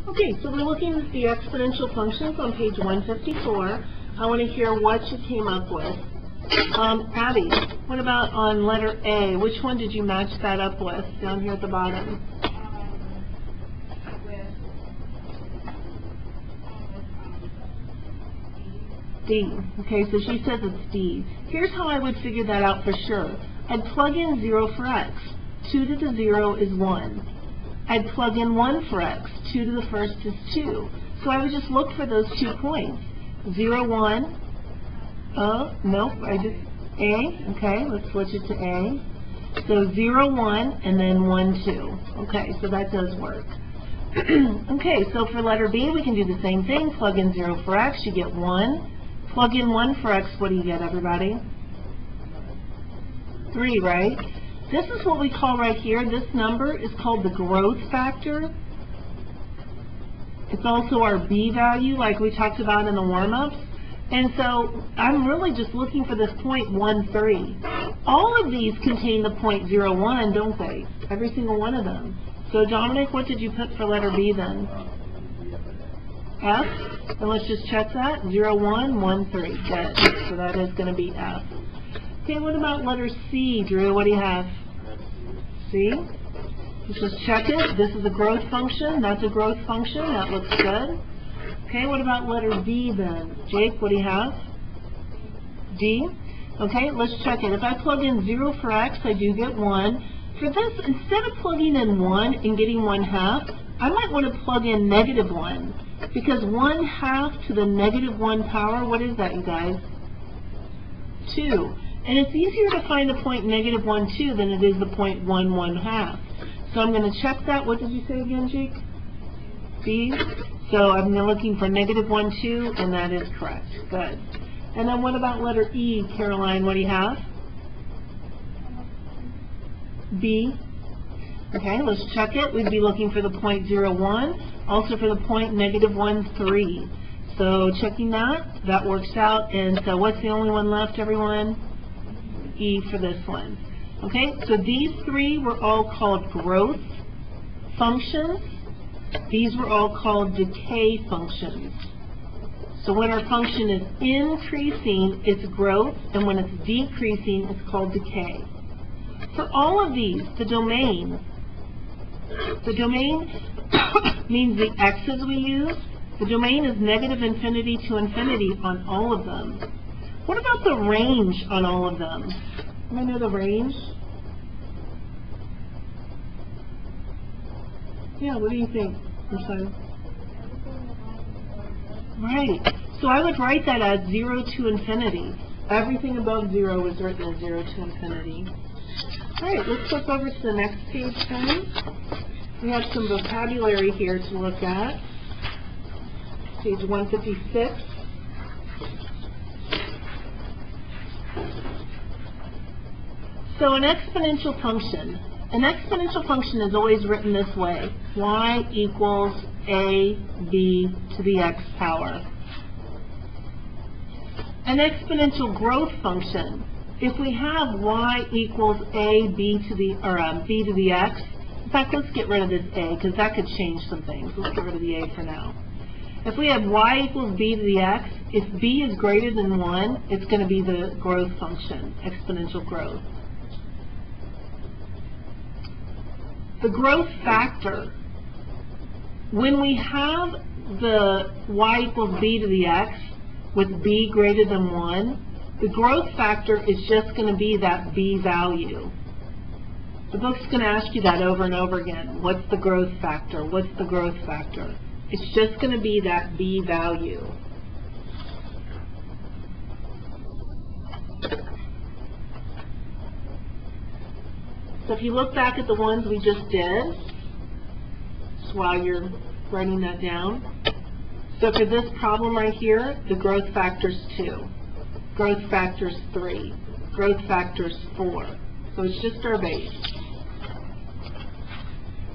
Okay, so we're looking at the exponential functions on page 154. I want to hear what you came up with. Abby, what about on letter A? Which one did you match that up with down here at the bottom? D. Okay, so she says it's D. Here's how I would figure that out for sure. I'd plug in 0 for x. 2 to the 0 is 1. I'd plug in 1 for x. 2 to the first is 2. So I would just look for those 2 points. 0, 1. Nope, I just A. Okay, let's switch it to A. So 0, 1, and then 1, 2. Okay, so that does work. Okay, so for letter B, we can do the same thing. Plug in 0 for x, you get 1. Plug in 1 for x, what do you get, everybody? 3, right? This is what we call right here, this number is called the growth factor. It's also our B value, like we talked about in the warm-ups. And so I'm really just looking for this point 1, 3. All of these contain the point 0, 1, don't they? Every single one of them. So Dominic, what did you put for letter B then? F? And let's just check that. 0, 1, 1, 3. Good. So that is going to be F. Okay, what about letter C, Drew? What do you have? C? Let's just check it. This is a growth function. That's a growth function. That looks good. Okay, what about letter D then? Jake, what do you have? D? Okay, let's check it. If I plug in 0 for x, I do get 1. For this, instead of plugging in 1 and getting 1/2, I might want to plug in -1. Because 1/2 to the -1 power, what is that, you guys? 2. And it's easier to find the point -1, 2 than it is the point 1, 1/2. So I'm going to check that. What did you say again, Jake? D. So I'm looking for -1, 2, and that is correct. Good. And then what about letter E, Caroline? What do you have? B. Okay, let's check it. We'd be looking for the point 0, 1, also for the point -1, 3. So checking that, that works out. And so what's the only one left, everyone? E for this one. Okay, so these 3 were all called growth functions. These were all called decay functions. So when our function is increasing, it's growth, and when it's decreasing, it's called decay. For all of these, the domain means the x's we use. The domain is -infinity to infinity on all of them. What about the range on all of them? Anybody know the range? Yeah, what do you think? Right. So I would write that as 0 to infinity. Everything above 0 is written as 0 to infinity. All right, let's flip over to the next page then. We have some vocabulary here to look at. Page 156. So an exponential function. An exponential function is always written this way. Y equals AB to the x power. An exponential growth function. If we have y equals b to the x, in fact, let's get rid of this a because that could change some things. Let's get rid of the a for now. If we have y equals b to the x, if b is greater than 1, it's going to be the growth function, exponential growth. The growth factor. When we have the y equals b to the x with b greater than 1, the growth factor is just going to be that b value. The book's going to ask you that over and over again. What's the growth factor? What's the growth factor? It's just going to be that b value. So if you look back at the ones we just did, just while you're writing that down. So for this problem right here, the growth factor's 2. Growth factor's 3. Growth factor's 4. So it's just our base.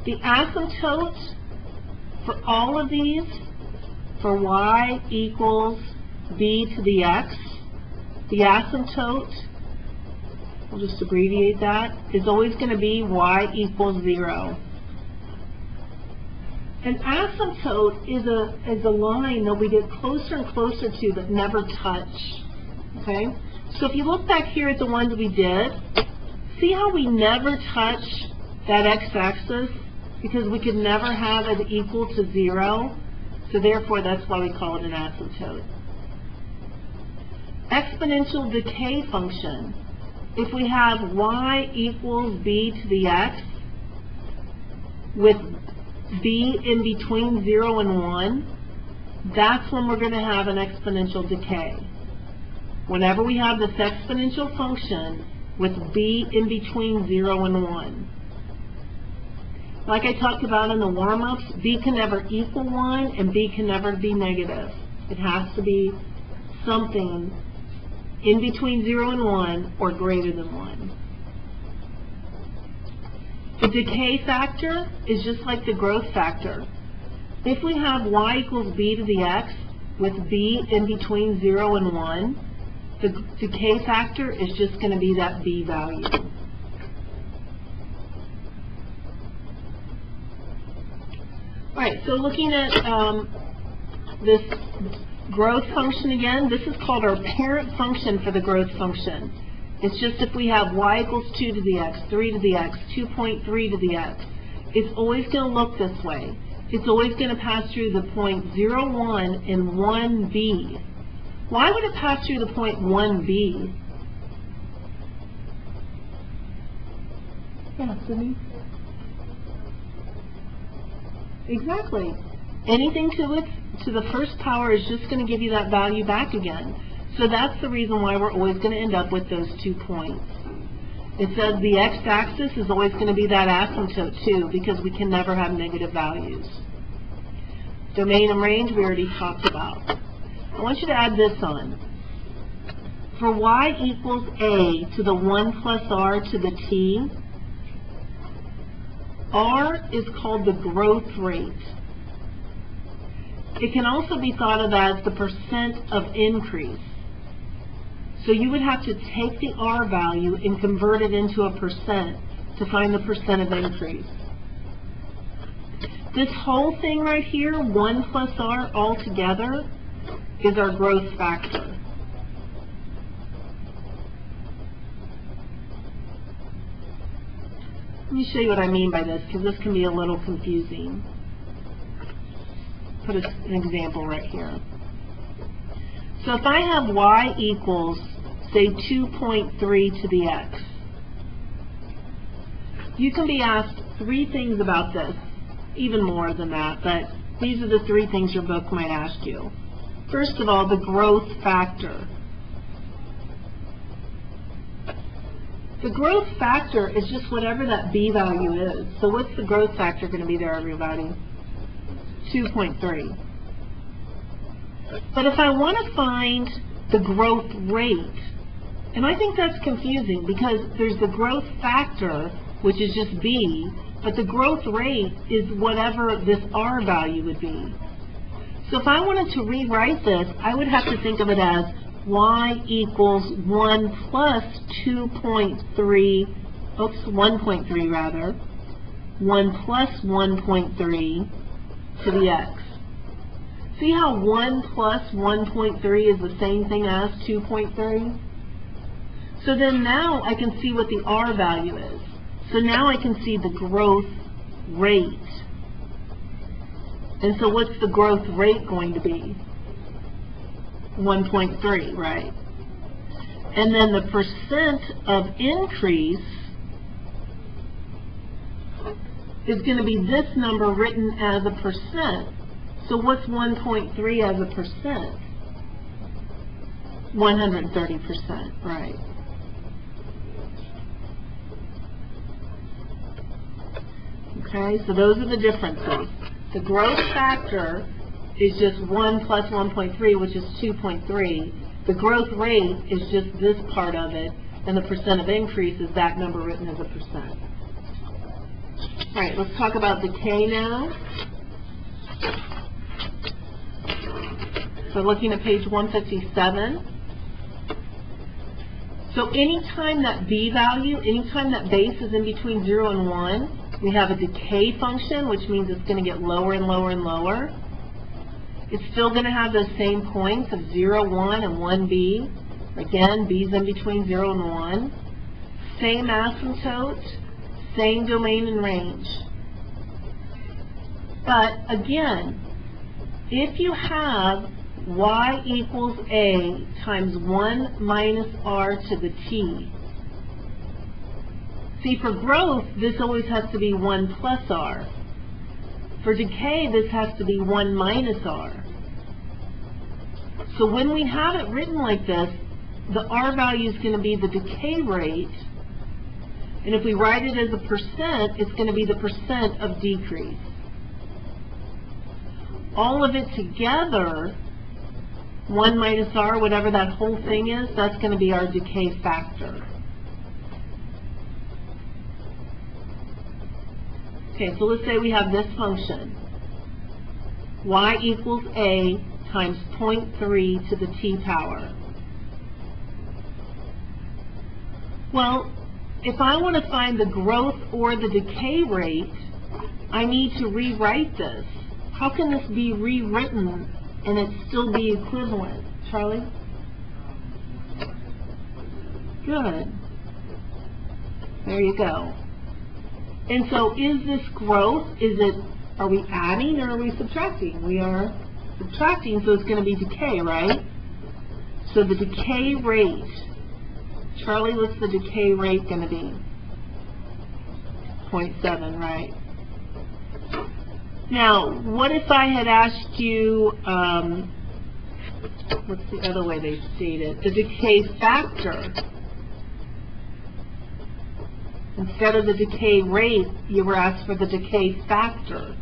The asymptote for all of these, for y equals b to the x, the asymptote, we'll just abbreviate that, is always going to be y equals 0. An asymptote is a line that we get closer and closer to but never touch. Okay? So if you look back here at the ones we did, see how we never touch that x-axis? Because we could never have it equal to 0. So therefore, that's why we call it an asymptote. Exponential decay function. If we have y equals b to the x, with b in between 0 and 1, that's when we're going to have an exponential decay. Whenever we have this exponential function with b in between 0 and 1. Like I talked about in the warm-ups, b can never equal 1 and b can never be negative. It has to be something in between 0 and 1 or greater than 1. The decay factor is just like the growth factor. If we have y equals b to the x with b in between 0 and 1, the decay factor is just going to be that b value. Alright, so looking at this growth function again, this is called our parent function for the growth function. It's just if we have y equals 2 to the x, 3 to the x, 2.3 to the x, it's always going to look this way. It's always going to pass through the point 0, 1 and 1b. Why would it pass through the point 1b? Yeah, Sydney? Exactly. Anything to the first power is just going to give you that value back again. So that's the reason why we're always going to end up with those 2 points. It says the x-axis is always going to be that asymptote too, because we can never have negative values. Domain and range we already talked about. I want you to add this on. For y equals a to the 1 plus r to the t, r is called the growth rate. It can also be thought of as the percent of increase. So you would have to take the r value and convert it into a percent to find the percent of increase. This whole thing right here, 1 plus r altogether, is our growth factor. Let me show you what I mean by this, because this can be a little confusing. Put an example right here. So if I have y equals, say, 2.3 to the x, you can be asked 3 things about this, even more than that, but these are the 3 things your book might ask you. First of all, the growth factor. The growth factor is just whatever that b value is. So what's the growth factor going to be there, everybody? 2.3. But if I want to find the growth rate, and I think that's confusing because there's the growth factor, which is just b, but the growth rate is whatever this r value would be. So if I wanted to rewrite this, I would have to think of it as y equals 1 plus 2.3, 1.3 rather, 1 plus 1.3 to the x. See how 1 plus 1.3 is the same thing as 2.3? So then now I can see what the r value is. So now I can see the growth rate. And so what's the growth rate going to be? 1.3, right? And then the percent of increase is going to be this number written as a percent. So what's 1.3 as a percent? 130%, right? Okay, so those are the differences. The growth factor is just 1 plus 1.3, which is 2.3. The growth rate is just this part of it, and the percent of increase is that number written as a percent. All right, let's talk about decay now. So looking at page 157. So anytime that b value, anytime that base is in between 0 and 1, We have a decay function, which means it's going to get lower and lower and lower. It's still going to have those same points of 0, 1, and 1b. Again, b's in between 0 and 1. Same asymptote, same domain and range. But again, if you have y equals a times 1 minus r to the t, see, for growth, this always has to be 1 plus r. For decay, this has to be 1 minus r. So when we have it written like this, the r value is going to be the decay rate. And if we write it as a percent, it's going to be the percent of decrease. All of it together, 1 minus r, whatever that whole thing is, that's going to be our decay factor. Okay, so let's say we have this function, y equals a times 0.3 to the t power. Well, if I want to find the growth or the decay rate, I need to rewrite this. How can this be rewritten and it still be equivalent? Charlie? Good. There you go. And so is this growth, are we adding or are we subtracting? We are subtracting, so it's going to be decay, right? So the decay rate, Charlie, what's the decay rate going to be? 0.7, right? Now, what if I had asked you, what's the other way they state it? The decay factor. Instead of the decay rate, you were asked for the decay factor.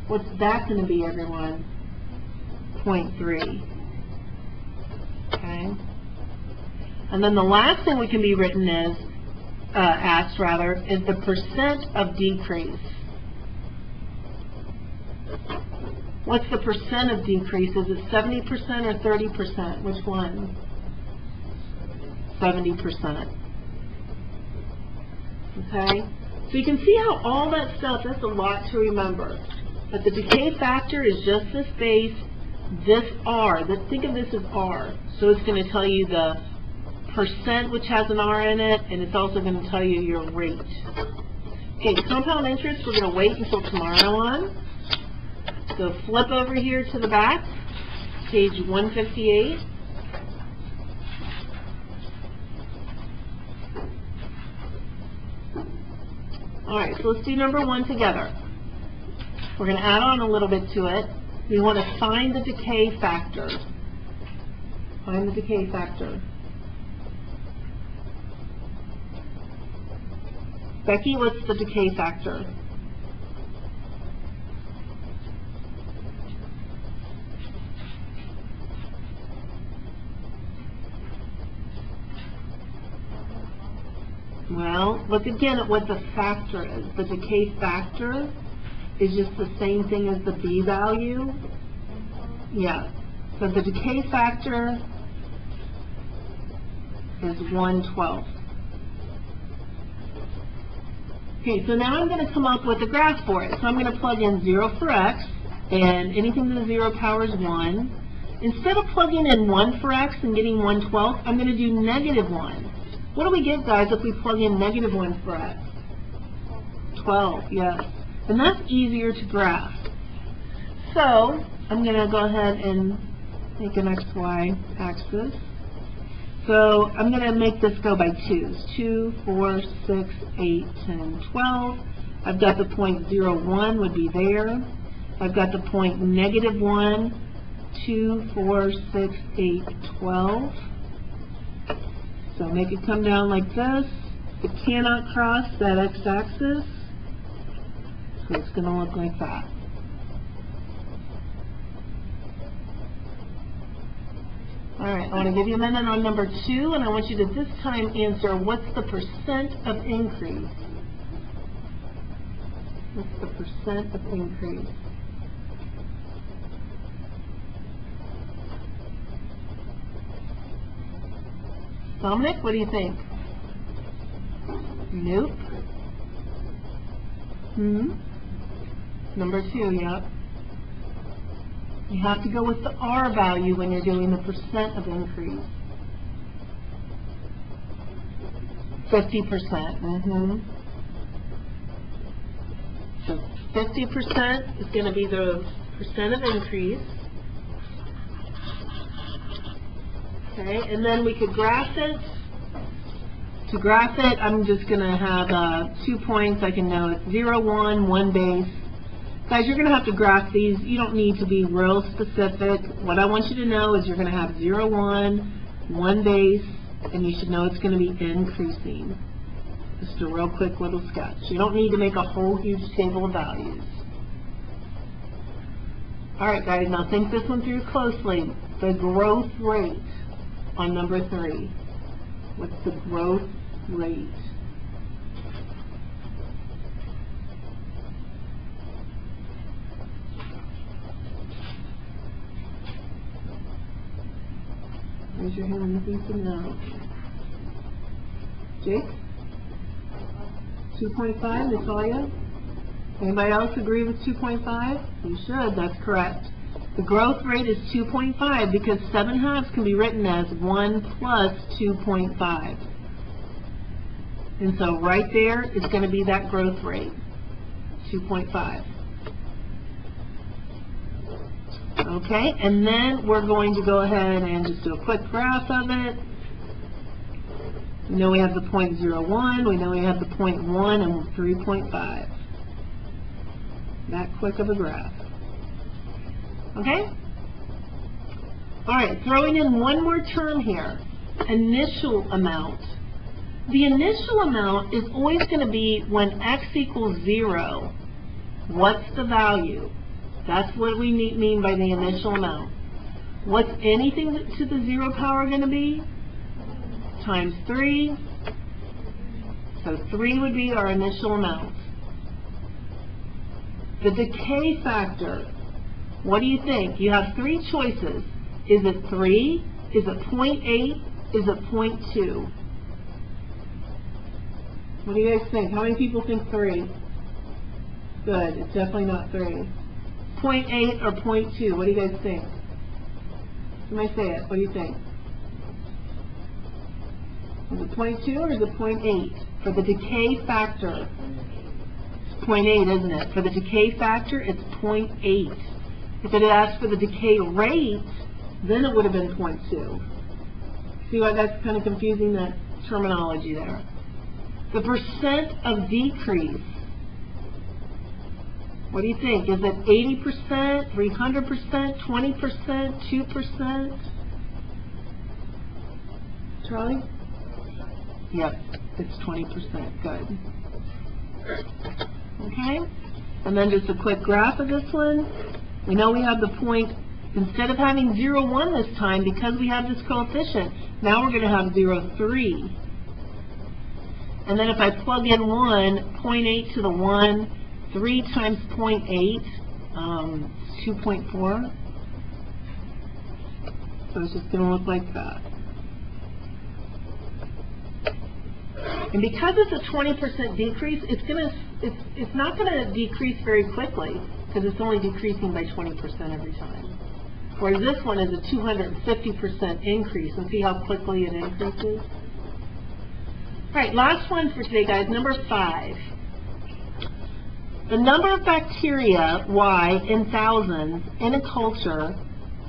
What's that going to be, everyone? 0.3. Okay. And then the last thing we can be written as, asked rather, is the percent of decrease. What's the percent of decrease? Is it 70% or 30%? Which one? 70%. Okay? So you can see how all that stuff, that's a lot to remember. But the decay factor is just this base, this R. Think of this as R. So it's going to tell you the percent, which has an R in it, and it's also going to tell you your rate. Okay, compound interest, we're going to wait until tomorrow on. So flip over here to the back, page 158. All right, so let's do number 1 together. We're going to add on a little bit to it. We want to find the decay factor. Find the decay factor. Becky, what's the decay factor? Well, look again at what the factor is. The decay factor is just the same thing as the B value. Yeah. So the decay factor is 1/12. Okay, so now I'm going to come up with a graph for it. So I'm going to plug in 0 for x, and anything to the 0 power is 1. Instead of plugging in 1 for x and getting 1/12, I'm going to do -1. What do we get, guys, if we plug in -1 for x? 12, yes. And that's easier to graph. So I'm going to go ahead and make an XY axis. So I'm going to make this go by 2s. 2, 4, 6, 8, 10, 12. I've got the point 0, 1 would be there. I've got the point -1, 2, 4, 6, 8, 12. So make it come down like this. It cannot cross that x-axis. So it's going to look like that. All right, I want to give you a minute on number 2, and I want you to this time answer, what's the percent of increase? What's the percent of increase? Dominic, what do you think? Nope. Number 2, yep. You have to go with the R value when you're doing the percent of increase. 50%. So 50% is going to be the percent of increase. Okay, and then we could graph it. To graph it, I'm just going to have 2 points. I can know it's 0, 1, 1 base. Guys, you're going to have to graph these. You don't need to be real specific. What I want you to know is you're going to have 0, 1, 1 base, and you should know it's going to be increasing. Just a real quick little sketch. You don't need to make a whole huge table of values. All right, guys, now think this one through closely. The growth rate on number 3. What's the growth rate? Raise your hand if you can know. Jake? 2.5, Natalia? Anybody else agree with 2.5? You should, that's correct. The growth rate is 2.5 because 7/2 can be written as 1 plus 2.5. And so right there is going to be that growth rate, 2.5. Okay, and then we're going to go ahead and just do a quick graph of it. We know we have the 0.01, we know we have the 0.1, and 3.5. That quick of a graph. Okay? All right, throwing in one more term here, initial amount. The initial amount is always going to be when x equals 0. What's the value? That's what we mean by the initial amount. What's anything to the 0 power going to be? Times 3. So 3 would be our initial amount. The decay factor. What do you think? You have 3 choices. Is it 3? Is it 0.8? Is it 0.2? What do you guys think? How many people think 3? Good. It's definitely not 3. 0.8 or 0.2? What do you guys think? Somebody say it. What do you think? Is it 0.2 or is it 0.8? For the decay factor, it's 0.8, isn't it? For the decay factor, it's 0.8. If it had asked for the decay rate, then it would have been 0.2. See why that's kind of confusing, that terminology there. The percent of decrease. What do you think? Is it 80%, 300%, 20%, 2%? Charlie? Yep, it's 20%. Good. Okay? And then just a quick graph of this one. We know we have the point, instead of having 0, 1 this time, because we have this coefficient, now we're going to have 0, 3. And then if I plug in 1, 0.8 to the 1, 3 times 0.8, 2.4. So it's just going to look like that. And because it's a 20% decrease, it's not going to decrease very quickly because it's only decreasing by 20% every time. Whereas this one is a 250% increase. And see how quickly it increases? All right, last one for today, guys, number 5. The number of bacteria, Y, in thousands in a culture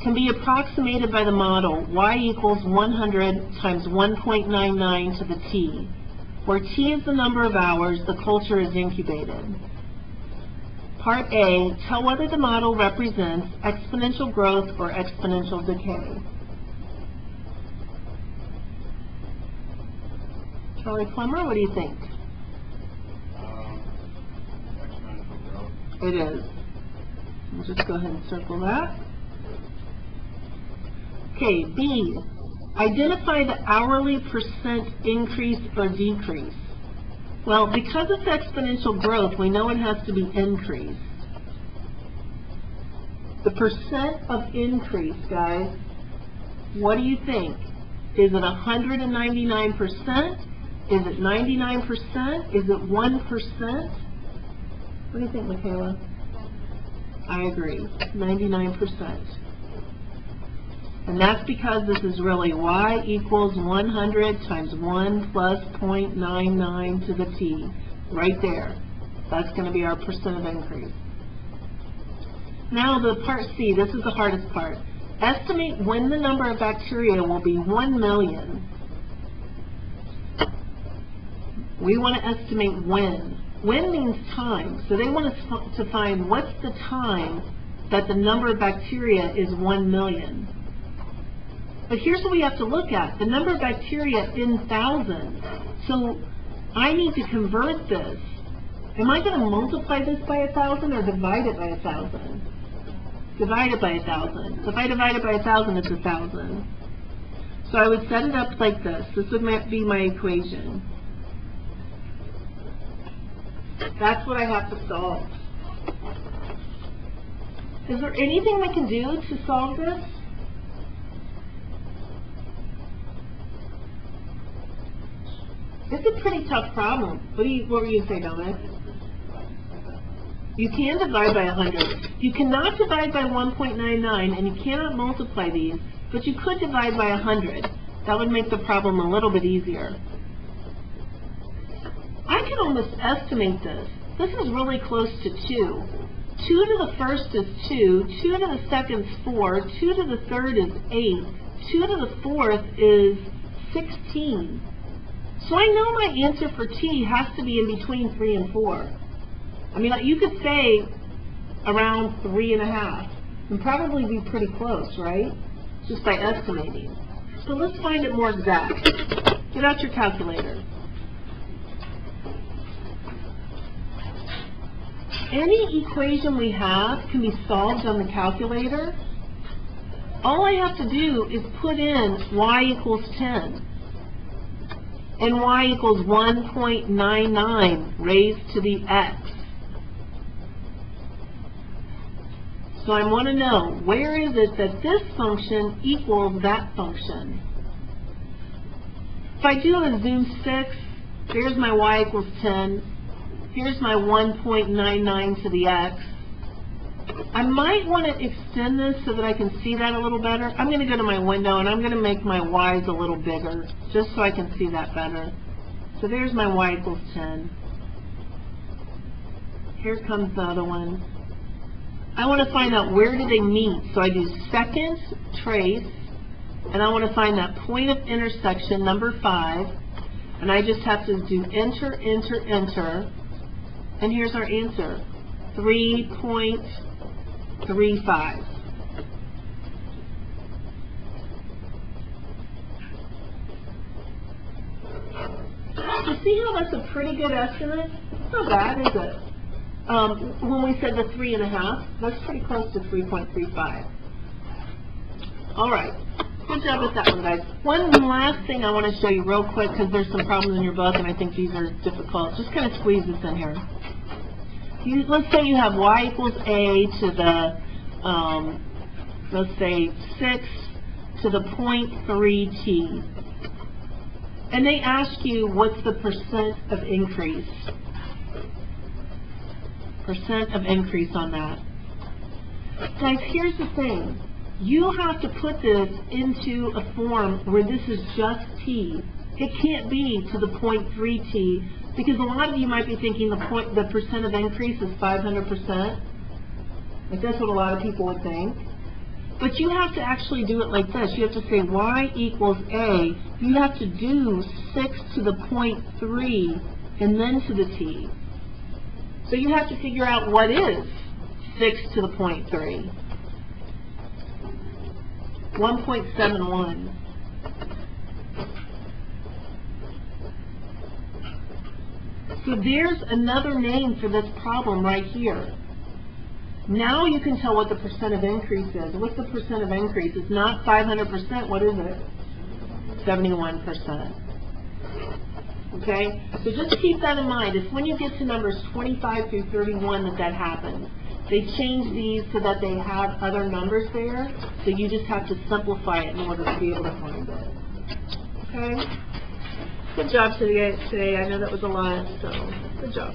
can be approximated by the model Y equals 100 times 1.99 to the T, where T is the number of hours the culture is incubated. Part A, tell whether the model represents exponential growth or exponential decay. Charlie Plummer, what do you think? Exponential growth. It is. We'll just go ahead and circle that. Okay, B, identify the hourly percent increase or decrease. Well, because it's exponential growth, we know it has to be increased. The percent of increase, guys, what do you think? Is it 199%? Is it 99%? Is it 1%? What do you think, Michaela? I agree, 99%. And that's because this is really y equals 100 times 1 plus 0.99 to the t. Right there. That's going to be our percent of increase. Now the part C, this is the hardest part. Estimate when the number of bacteria will be 1 million. We want to estimate when. When means time. So they want us to find what's the time that the number of bacteria is 1 million. But here's what we have to look at. The number of bacteria in thousands. So I need to convert this. Am I going to multiply this by 1,000 or divide it by 1,000? Divide it by 1,000. So if I divide it by 1,000, it's 1,000. So I would set it up like this. This would be my equation. That's what I have to solve. Is there anything we can do to solve this? It's a pretty tough problem. What were you saying, Dominic? You can divide by 100. You cannot divide by 1.99, and you cannot multiply these, but you could divide by 100. That would make the problem a little bit easier. I can almost estimate this. This is really close to 2. 2 to the first is 2, 2 to the second is 4, 2 to the third is 8, 2 to the fourth is 16. So I know my answer for T has to be in between 3 and 4. I mean, you could say around 3.5 and probably be pretty close, right? Just by estimating. So let's find it more exact. Get out your calculator. Any equation we have can be solved on the calculator. All I have to do is put in y equals 10 and y equals 1.99 raised to the x. So I want to know, where is it that this function equals that function? If I do a zoom 6, here's my y equals 10. Here's my 1.99 to the x. I might want to extend this so that I can see that a little better. I'm going to go to my window and I'm going to make my y's a little bigger just so I can see that better. So there's my y equals 10. Here comes the other one. I want to find out where do they meet. So I do second trace, and I want to find that point of intersection, number 5, and I just have to do enter, enter, enter, and here's our answer, 3.35. So see how that's a pretty good estimate? It's not bad, is it? When we said the 3.5, that's pretty close to 3.35. All right, good job with that one, guys. One last thing I want to show you real quick, because there's some problems in your book, and I think these are difficult. Just kind of squeeze this in here. Let's say you have y equals a to the, let's say 6 to the 0.3t. And they ask you what's the percent of increase. Percent of increase on that. Guys, here's the thing. You have to put this into a form where this is just t. It can't be to the 0.3t, because a lot of you might be thinking the percent of increase is 500%. Like that's what a lot of people would think. But you have to actually do it like this. You have to say y equals a. You have to do 6 to the 0.3 and then to the t. So you have to figure out what is 6 to the 0.3. 1.71. So there's another name for this problem right here. Now you can tell what the percent of increase is. What's the percent of increase? It's not 500%. What is it? 71%. Okay? So just keep that in mind. It's when you get to numbers 25 through 31 that happens. They change these so that they have other numbers there. So you just have to simplify it in order to be able to find it. Okay? Good job today. I know that was a lot, so good job.